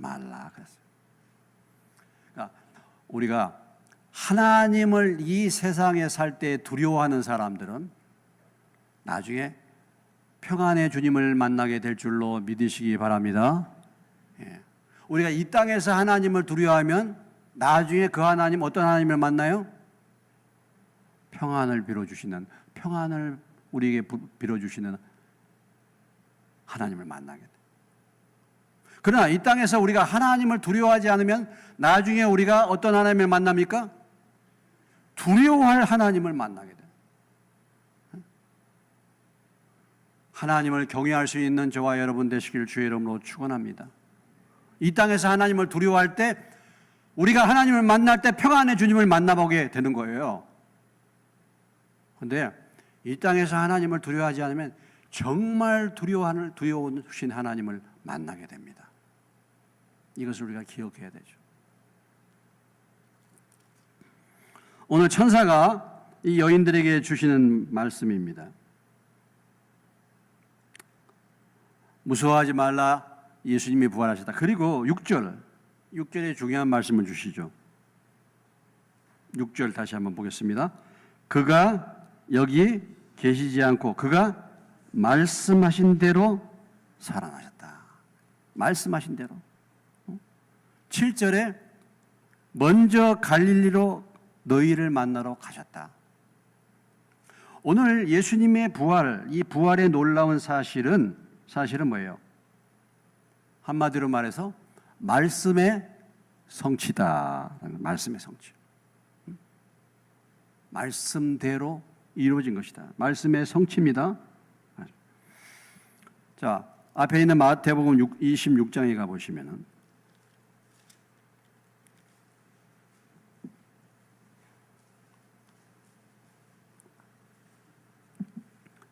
말라 그랬어요. 그러니까 우리가 하나님을 이 세상에 살 때 두려워하는 사람들은 나중에 평안의 주님을 만나게 될 줄로 믿으시기 바랍니다. 우리가 이 땅에서 하나님을 두려워하면 나중에 그 하나님 어떤 하나님을 만나요? 평안을 빌어주시는, 평안을 우리에게 빌어주시는 하나님을 만나게 돼요. 그러나 이 땅에서 우리가 하나님을 두려워하지 않으면 나중에 우리가 어떤 하나님을 만납니까? 두려워할 하나님을 만나게 돼요. 하나님을 경외할 수 있는 저와 여러분 되시길 주의 이름으로 축원합니다. 이 땅에서 하나님을 두려워할 때 우리가 하나님을 만날 때 평안의 주님을 만나보게 되는 거예요. 그런데 이 땅에서 하나님을 두려워하지 않으면 정말 두려워하신 하나님을 만나게 됩니다. 이것을 우리가 기억해야 되죠. 오늘 천사가 이 여인들에게 주시는 말씀입니다. 무서워하지 말라, 예수님이 부활하셨다. 그리고 6절에 중요한 말씀을 주시죠. 6절 다시 한번 보겠습니다. 그가 여기 계시지 않고 그가 말씀하신 대로 살아나셨다. 말씀하신 대로. 7절에 먼저 갈릴리로 너희를 만나러 가셨다. 오늘 예수님의 부활, 이 부활의 놀라운 사실은 뭐예요? 한마디로 말해서 말씀의 성취다. 말씀의 성취. 말씀대로 이루어진 것이다. 말씀의 성취입니다. 자, 앞에 있는 마태복음 26장에 가보시면은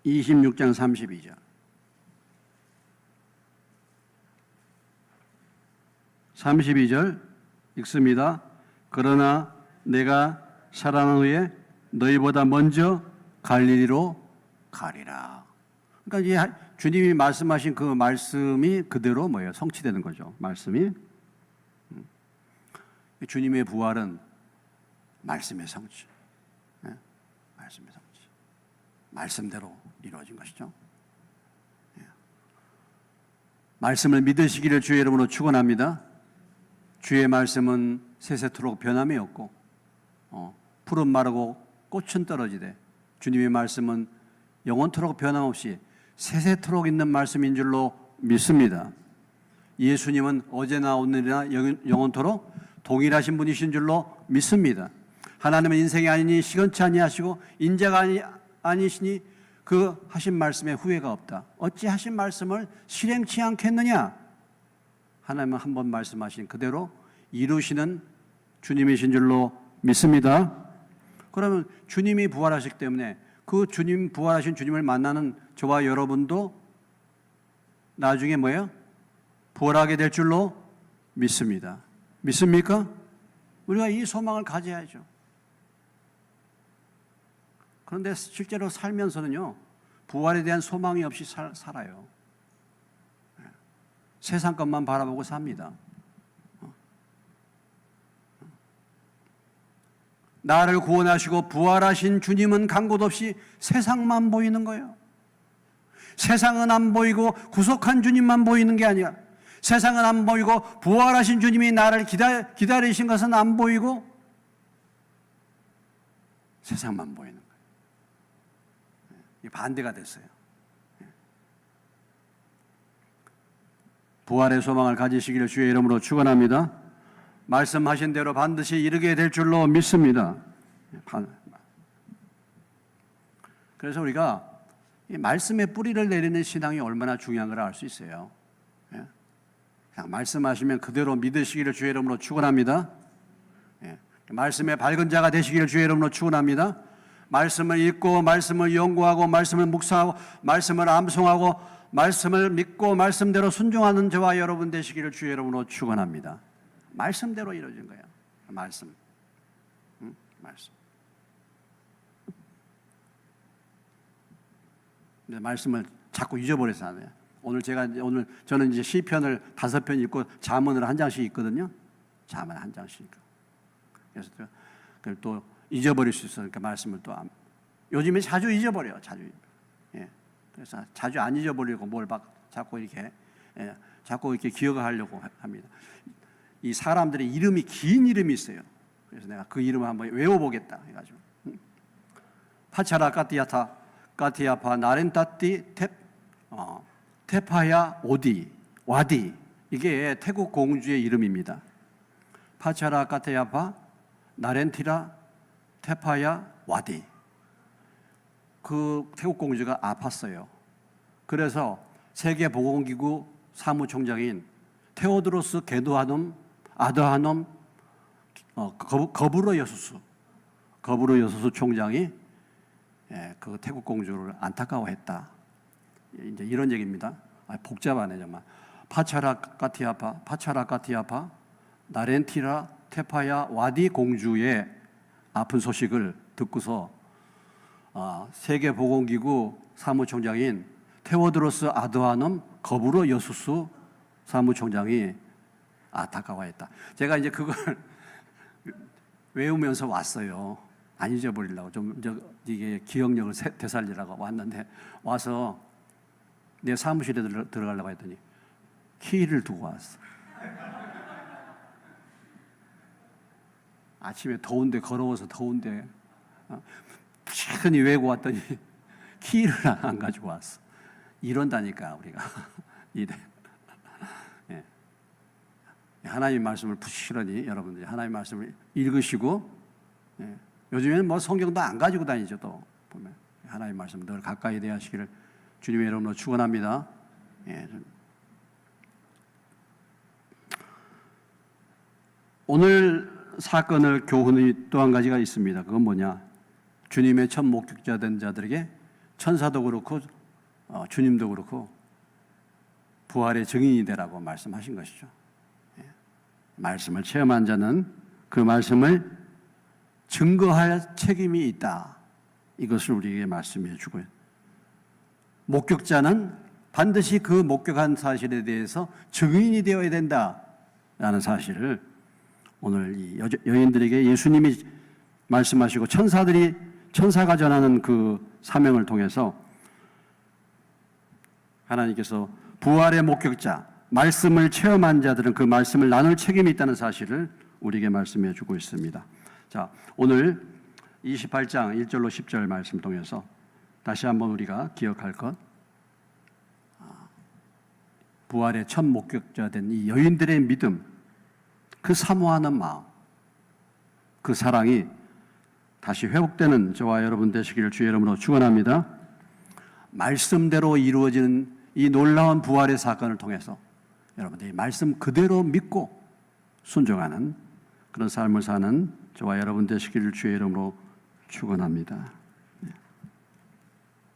26장 32절. 32절 읽습니다. 그러나 내가 살아난 후에 너희보다 먼저 갈릴리로 가리라. 그러니까 이제 주님이 말씀하신 그 말씀이 그대로 뭐예요? 성취되는 거죠. 말씀이. 주님의 부활은 말씀의 성취. 말씀의 성취. 말씀대로 이루어진 것이죠. 말씀을 믿으시기를 주의 이름으로 축원합니다. 주의 말씀은 세세토록 변함이 없고 풀은 마르고 꽃은 떨어지되 주님의 말씀은 영원토록 변함없이 세세토록 있는 말씀인 줄로 믿습니다. 예수님은 어제나 오늘이나 영원토록 동일하신 분이신 줄로 믿습니다. 하나님은 인생이 아니니 시건치 아니하시고 인자가 아니시니 그 하신 말씀에 후회가 없다. 어찌 하신 말씀을 실행치 않겠느냐? 하나님은 한 번 말씀하신 그대로 이루시는 주님이신 줄로 믿습니다. 그러면 주님이 부활하시기 때문에 그 주님, 부활하신 주님을 만나는 저와 여러분도 나중에 뭐예요? 부활하게 될 줄로 믿습니다. 믿습니까? 우리가 이 소망을 가져야죠. 그런데 실제로 살면서는요, 부활에 대한 소망이 없이 살아요. 세상 것만 바라보고 삽니다. 나를 구원하시고 부활하신 주님은 간 곳 없이 세상만 보이는 거예요. 세상은 안 보이고 구속한 주님만 보이는 게 아니야. 세상은 안 보이고 부활하신 주님이 나를 기다리신 것은 안 보이고 세상만 보이는 거예요. 반대가 됐어요. 부활의 소망을 가지시기를 주의 이름으로 축원합니다. 말씀하신 대로 반드시 이루게 될 줄로 믿습니다. 그래서 우리가 이 말씀의 뿌리를 내리는 신앙이 얼마나 중요한 걸 알 수 있어요. 그냥 말씀하시면 그대로 믿으시기를 주의 이름으로 축원합니다. 말씀의 밝은 자가 되시기를 주의 이름으로 축원합니다. 말씀을 읽고 말씀을 연구하고 말씀을 묵상하고 말씀을 암송하고 말씀을 믿고 말씀대로 순종하는 저와 여러분 되시기를 주의 이름으로 축원합니다. 말씀대로 이루어진 거예요. 말씀. 말씀. 근데 말씀을 자꾸 잊어버려서 안 돼요. 오늘 저는 이제 시편을 5편 읽고 잠언을 한 장씩 읽거든요. 잠언 한 장씩. 그래서 또 잊어버릴 수 있으니까 말씀을 또 요즘에 자주 잊어버려요. 자주. 예. 그래서 자주 안 잊어버리고 뭘 자꾸 이렇게 기억하려고 합니다. 이 사람들의 이름이 긴 이름이 있어요. 그래서 내가 그 이름을 한번 외워보겠다 해가지고 파차라 까티야파 나렌따띠 테파야 와디 이게 태국 공주의 이름입니다. 파차라 까티야파 나렌티라 테파야 와디. 그 태국 공주가 아팠어요. 그래서 세계보건기구 사무총장인 테오드로스 아드하놈 거부로 여수수 총장이 그 태국 공주를 안타까워했다. 이제 이런 얘기입니다. 복잡하네 정말. 파차라 까티아파 나렌티라 테파야 와디 공주의 아픈 소식을 듣고서 세계보건기구 사무총장인 테오드로스 아드하놈 거부로 여수수 사무총장이 안타까워했다. 제가 이제 그걸 외우면서 왔어요. 안 잊어버리려고 이게 기억력을 되살리라고 왔는데 와서 내 사무실에 들어가려고 했더니 키를 두고 왔어. 아침에 더운데 걸어와서 더운데 부지런히 외고 왔더니 키를 안 가지고 왔어. 이런다니까 우리가 이래. 예. 하나님 말씀을 부지런히 여러분들이 하나님 말씀을 읽으시고 요즘에는 뭐 성경도 안 가지고 다니죠. 또 보면 하나님 말씀 늘 가까이 대하시기를 주님의 이름으로 축원합니다. 오늘 사건을 교훈이 또 한 가지가 있습니다. 그건 뭐냐? 주님의 첫 목격자 된 자들에게 천사도 그렇고 주님도 그렇고 부활의 증인이 되라고 말씀하신 것이죠. 말씀을 체험한 자는 그 말씀을 증거할 책임이 있다. 이것을 우리에게 말씀해 주고요. 목격자는 반드시 그 목격한 사실에 대해서 증인이 되어야 된다라는 사실을 오늘 이 여인들에게 예수님이 말씀하시고 천사가 전하는 그 사명을 통해서 하나님께서 부활의 목격자, 말씀을 체험한 자들은 그 말씀을 나눌 책임이 있다는 사실을 우리에게 말씀해 주고 있습니다. 자, 오늘 28장 1절로 10절 말씀 통해서 다시 한번 우리가 기억할 것, 부활의 첫 목격자 된 이 여인들의 믿음, 그 사모하는 마음, 그 사랑이 다시 회복되는 저와 여러분 되시기를 주의 이름으로 축원합니다. 말씀대로 이루어지는 이 놀라운 부활의 사건을 통해서 여러분들이 말씀 그대로 믿고 순종하는 그런 삶을 사는 저와 여러분 되시기를 주의 이름으로 축원합니다.